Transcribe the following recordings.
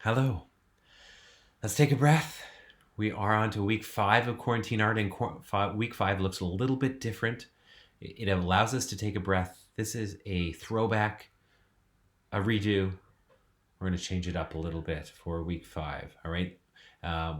Hello. Let's take a breath. We are on to week 5 of quarantine art, and week 5 looks a little bit different. It allows us to take a breath. This is a throwback, a redo. We're going to change it up a little bit for week 5. All right.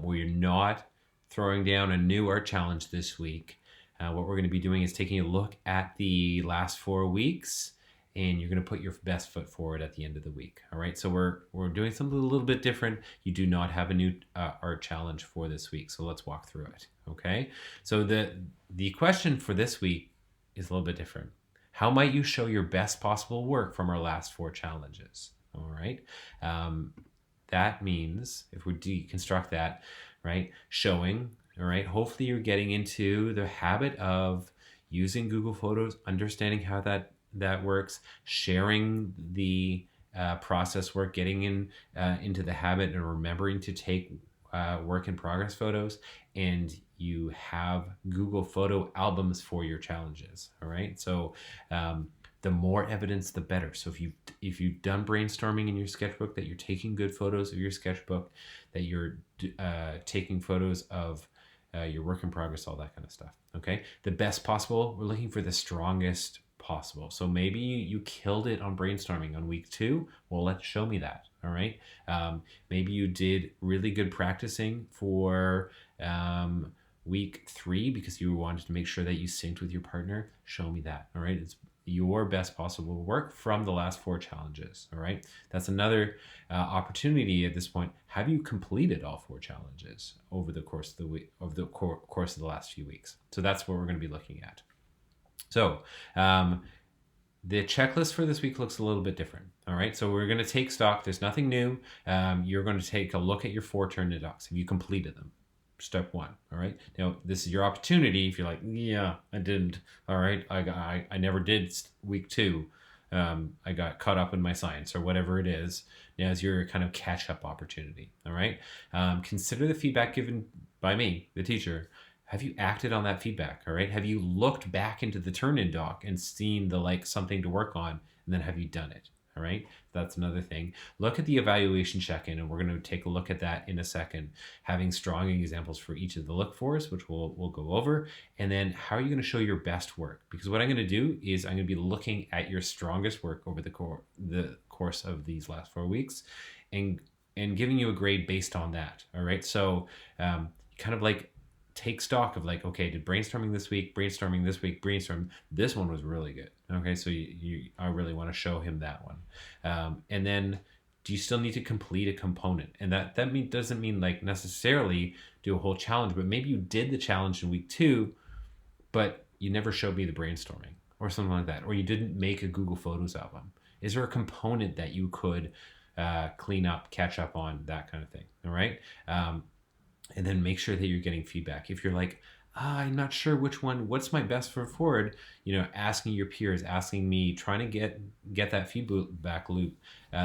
We're not throwing down a new art challenge this week. What we're going to be doing is taking a look at the last 4 weeks, and you're going to put your best foot forward at the end of the week. All right. So we're doing something a little bit different. You do not have a new art challenge for this week. So let's walk through it. Okay. So the question for this week is a little bit different. How might you show your best possible work from our last 4 challenges? All right. That means if we deconstruct that, right, showing, all right, hopefully you're getting into the habit of using Google Photos, understanding how that works, sharing the process work, getting into the habit and remembering to take work in progress photos, and you have Google photo albums for your challenges. All right. So the more evidence, the better. So if you've done brainstorming in your sketchbook, that you're taking good photos of your sketchbook, that you're taking photos of your work in progress, all that kind of stuff. Okay. The best possible, we're looking for the strongest possible. So maybe you killed it on brainstorming on week 2. Well, let's show me that. All right. Maybe you did really good practicing for week 3 because you wanted to make sure that you synced with your partner. Show me that. All right. It's your best possible work from the last 4 challenges. All right. That's another opportunity at this point. Have you completed all 4 challenges over the course of the week, course of the last few weeks? So that's what we're going to be looking at. So the checklist for this week looks a little bit different. All right. So we're going to take stock. There's nothing new. You're going to take a look at your 4 turn-in docs. Have you completed them? Step 1. All right. Now this is your opportunity. If you're like, yeah, I didn't. All right. I never did week 2. I got caught up in my science or whatever it is. Now is your kind of catch up opportunity. All right. Consider the feedback given by me, the teacher. Have you acted on that feedback? All right. Have you looked back into the turn-in doc and seen the something to work on, and then have you done it? All right. That's another thing. Look at the evaluation check-in, and we're going to take a look at that in a second. Having strong examples for each of the look fors, which we'll go over. And then how are you going to show your best work? Because what I'm going to do is I'm going to be looking at your strongest work over the course of these last 4 weeks, and giving you a grade based on that. All right. So kind of take stock of okay, did brainstorming this week, this one was really good. Okay, so I really want to show him that one. And then do you still need to complete a component? And that doesn't mean necessarily do a whole challenge, but maybe you did the challenge in week 2, but you never showed me the brainstorming or something like that, or you didn't make a Google Photos album. Is there a component that you could clean up, catch up on, that kind of thing? All right. And then make sure that you're getting feedback. If you're like, I'm not sure which one, what's my best foot forward, asking your peers, asking me, trying to get that feedback loop.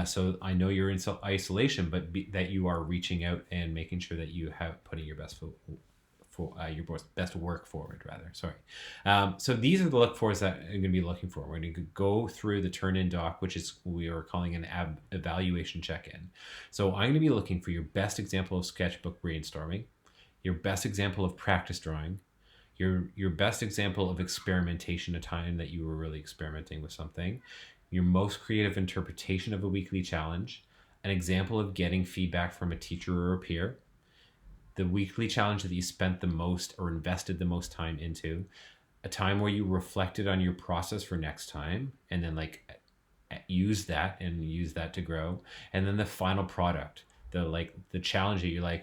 So I know you're in isolation, but that you are reaching out and making sure that you have putting your best foot for your best work forward, rather. Sorry. So these are the look fors that I'm going to be looking for. We're going to go through the turn-in doc, which is we are calling an evaluation check-in. So I'm going to be looking for your best example of sketchbook brainstorming, your best example of practice drawing, your best example of experimentation, a time that you were really experimenting with something, your most creative interpretation of a weekly challenge, an example of getting feedback from a teacher or a peer, the weekly challenge that you spent the most or invested the most time into, a time where you reflected on your process for next time, and then use that to grow, and then the final product, the challenge that you're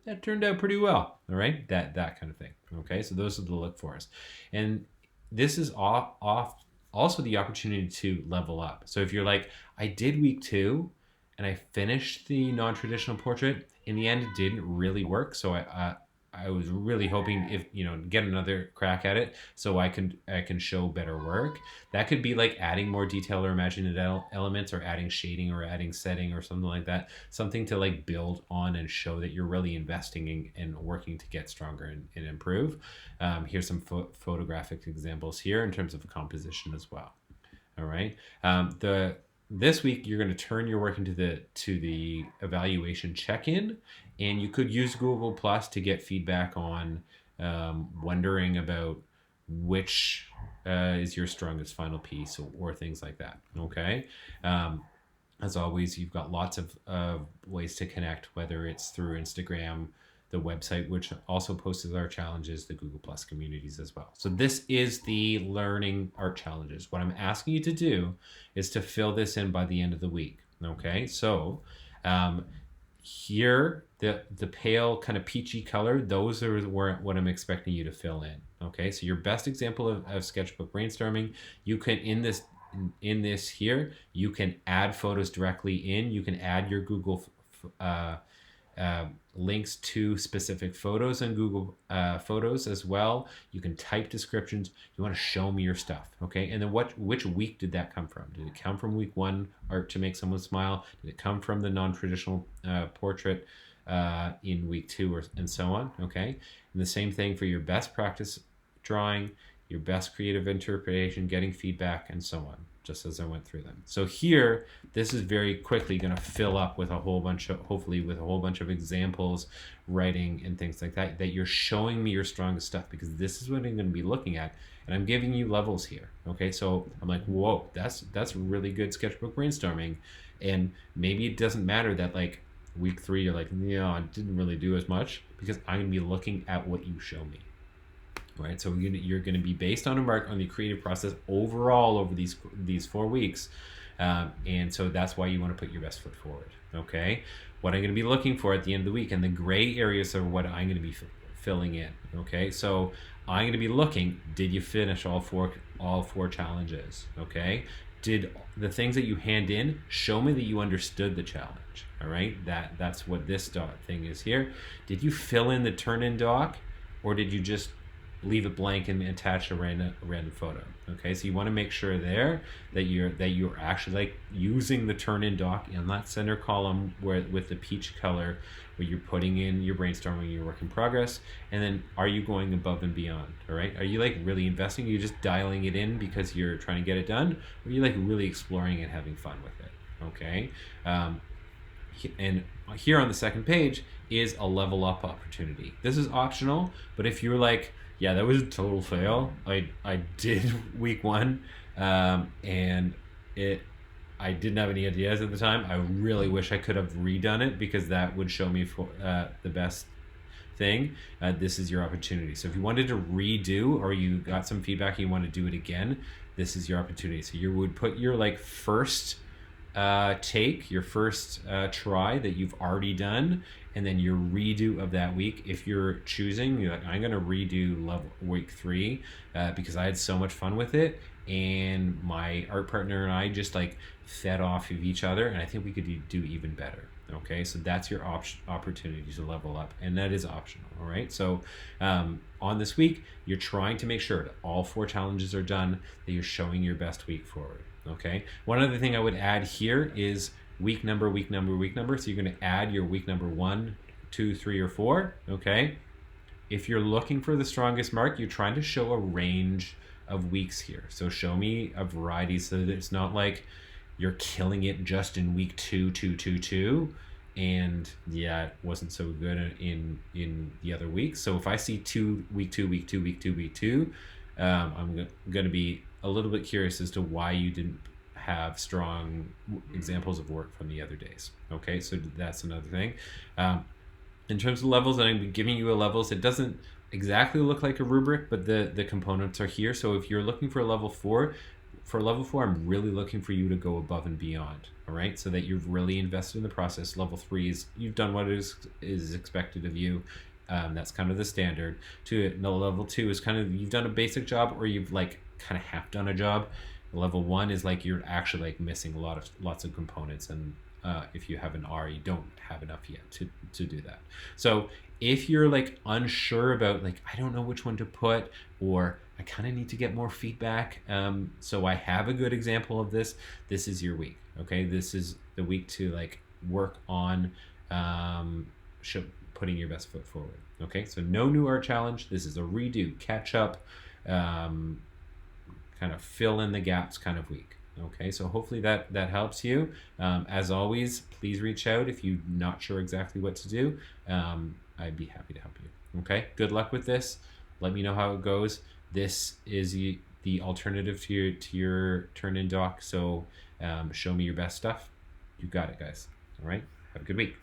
that turned out pretty well. All right, that kind of thing. Okay, so those are the look fors, and this is also the opportunity to level up. So if you're I did week 2 and I finished the non-traditional portrait, in the end it didn't really work, so I was really hoping get another crack at it so I can show better work. That could be adding more detail or imaginative elements, or adding shading, or adding setting, or something like that. Something to build on and show that you're really investing in working to get stronger and improve. Here's some photographic examples here in terms of composition as well. All right. The this week you're going to turn your work into the evaluation check-in, and you could use Google Plus to get feedback on wondering about which is your strongest final piece, or things like that. Okay. As always, you've got lots of ways to connect, whether it's through Instagram, the website, which also posts our challenges, the Google Plus communities as well. So this is the Learning Art Challenges. What I'm asking you to do is to fill this in by the end of the week. Okay, so here, the pale kind of peachy color, those are what I'm expecting you to fill in. Okay, so your best example of sketchbook brainstorming, you can, in this here, you can add photos directly in. You can add your Google links to specific photos in Google Photos as well. You can type descriptions. You want to show me your stuff, okay? And then which week did that come from? Did it come from week 1, art to make someone smile? Did it come from the non-traditional portrait in week 2, and so on, okay? And the same thing for your best practice drawing, your best creative interpretation, getting feedback, and so on, just as I went through them. So here, this is very quickly going to fill up with hopefully with a whole bunch of examples, writing, and things like that, that you're showing me your strongest stuff, because this is what I'm going to be looking at, and I'm giving you levels here, okay? So I'm like, whoa, that's really good sketchbook brainstorming, and maybe it doesn't matter that, like, week 3, you're like, yeah, I didn't really do as much, because I'm going to be looking at what you show me. Right, so you're going to be based on a mark on the creative process overall over these 4 weeks, and so that's why you want to put your best foot forward. Okay, what I'm going to be looking for at the end of the week, and the gray areas are what I'm going to be filling in. Okay, so I'm going to be looking: did you finish all four challenges? Okay, did the things that you hand in show me that you understood the challenge? All right, that's what this dot thing is here. Did you fill in the turn-in doc, or did you just leave it blank and attach a random photo? Okay, so you want to make sure there that you're actually, like, using the turn-in doc in that center column with the peach color, where you're putting in your brainstorming, your work in progress, and then are you going above and beyond? All right, are you, like, really investing? Are you just dialing it in because you're trying to get it done, or are you, like, really exploring and having fun with it? Okay, and here on the second page is a level up opportunity. This is optional, but if you're like, yeah, that was a total fail. I did week 1, and I didn't have any ideas at the time. I really wish I could have redone it, because that would show me for the best thing. This is your opportunity. So if you wanted to redo, or you got some feedback and you want to do it again, this is your opportunity. So you would put your, like, first take, your first try that you've already done, and then your redo of that week. If you're choosing, you're like, I'm going to redo week 3 because I had so much fun with it, and my art partner and I just, like, fed off of each other, and I think we could do even better. Okay, so that's your opportunity to level up, and that is optional. All right, so on this week, you're trying to make sure that all 4 challenges are done, that you're showing your best week forward. Okay, one other thing I would add here is week number. So you're going to add your week number 1, 2, 3, or 4. Okay, if you're looking for the strongest mark, you're trying to show a range of weeks here. So show me a variety, so that it's not like you're killing it just in week 2, 2, 2, 2, and yeah, it wasn't so good in the other weeks. So if I see week 2, I'm going to be a little bit curious as to why you didn't have strong examples of work from the other days. Okay, so that's another thing. In terms of levels, I'm giving you a levels. It doesn't exactly look like a rubric, but the components are here. So if you're looking for level 4, I'm really looking for you to go above and beyond. All right, so that you've really invested in the process. Level 3 is you've done what is expected of you. That's kind of the standard. Level 2 is kind of, you've done a basic job, or you've, like, kind of half done a job. Level 1 is like you're actually, like, missing lots of components, and if you have an R, you don't have enough yet to do that. So if you're, like, unsure about, like, I don't know which one to put, or I kind of need to get more feedback, so I have a good example of this is your week. Okay, this is the week to, like, work on putting your best foot forward. Okay, so no new art challenge. This is a redo, catch up, kind of fill in the gaps kind of week. Okay, so hopefully that helps you. As always, please reach out if you're not sure exactly what to do. I'd be happy to help you. Okay, good luck with this. Let me know how it goes. This is the alternative to your turn-in doc. So show me your best stuff. You got it, guys. All right, have a good week.